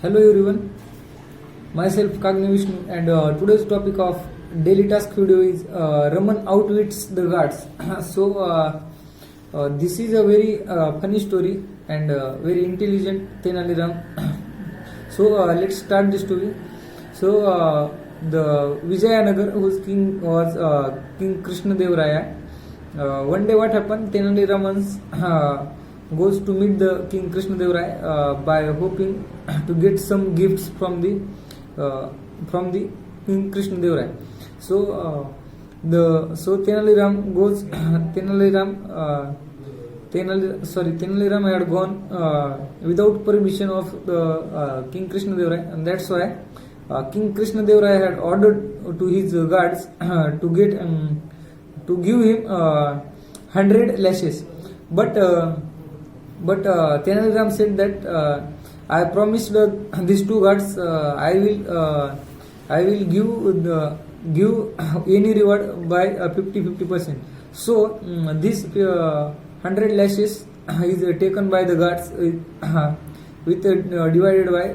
Hello everyone, myself Kagni Vishnu and today's topic of daily task video is Raman outwits the guards. This is a very funny story and very intelligent Tenali Ram. Let's start the story. The Vijayanagar whose king was King Krishna Dev Raya. One day what happened, Tenali Raman's goes to meet the King Krishna Dev Raya by hoping to get some gifts from the King Krishna Dev Raya. Tenali Ram goes. Tenali Ram had gone without permission of the King Krishna Dev Raya, and that's why King Krishna Dev Raya had ordered to his guards to give him 100 lashes, but Tenali Ram said that I promised these two guards I will give any reward by 50%. So this 100 lashes is taken by the guards with divided by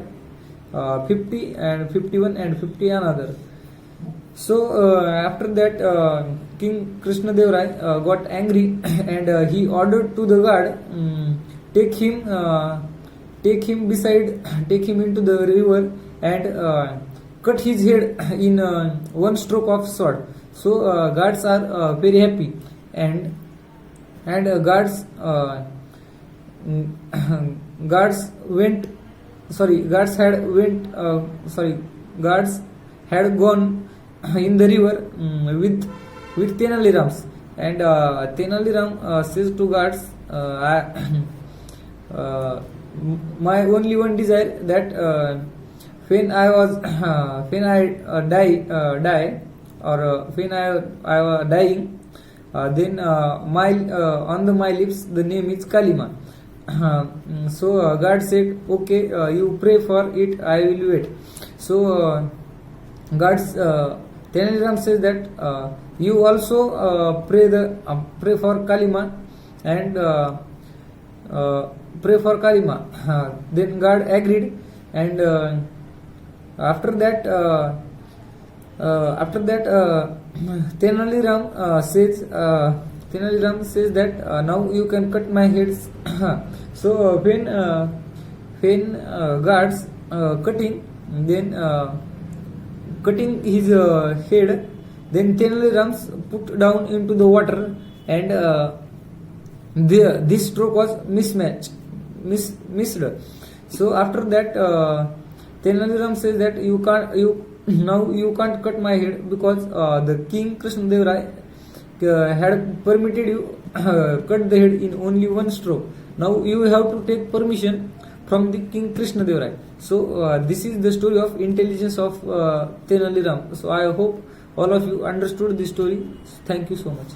50 and 51 and 50 another. After that King Krishna Dev Rai got angry and he ordered to the guard take him into the river and cut his head in one stroke of sword. Guards are very happy and guards had gone in the river with Tenali Rams, and Tenali Ram says to guards, my only one desire that when I die or when I was dying, then my lips the name is Kalima. God said, okay, you pray for it, I will wait. Tenali Ram says that you also pray for Kalima and pray for Kalima. Then God agreed, and after that Tenali Ram says that now you can cut my heads. When guards cutting his head, then Tenali Rams put down into the water, and this stroke was missed. After that Tenali Ram says that you can't cut my head because the King Krishna Dev Rai had permitted you cut the head in only one stroke. Now you have to take permission from the King Krishna Dev Rai. This is the story of intelligence of Tenali Ram. I hope all of you understood this story. Thank you so much.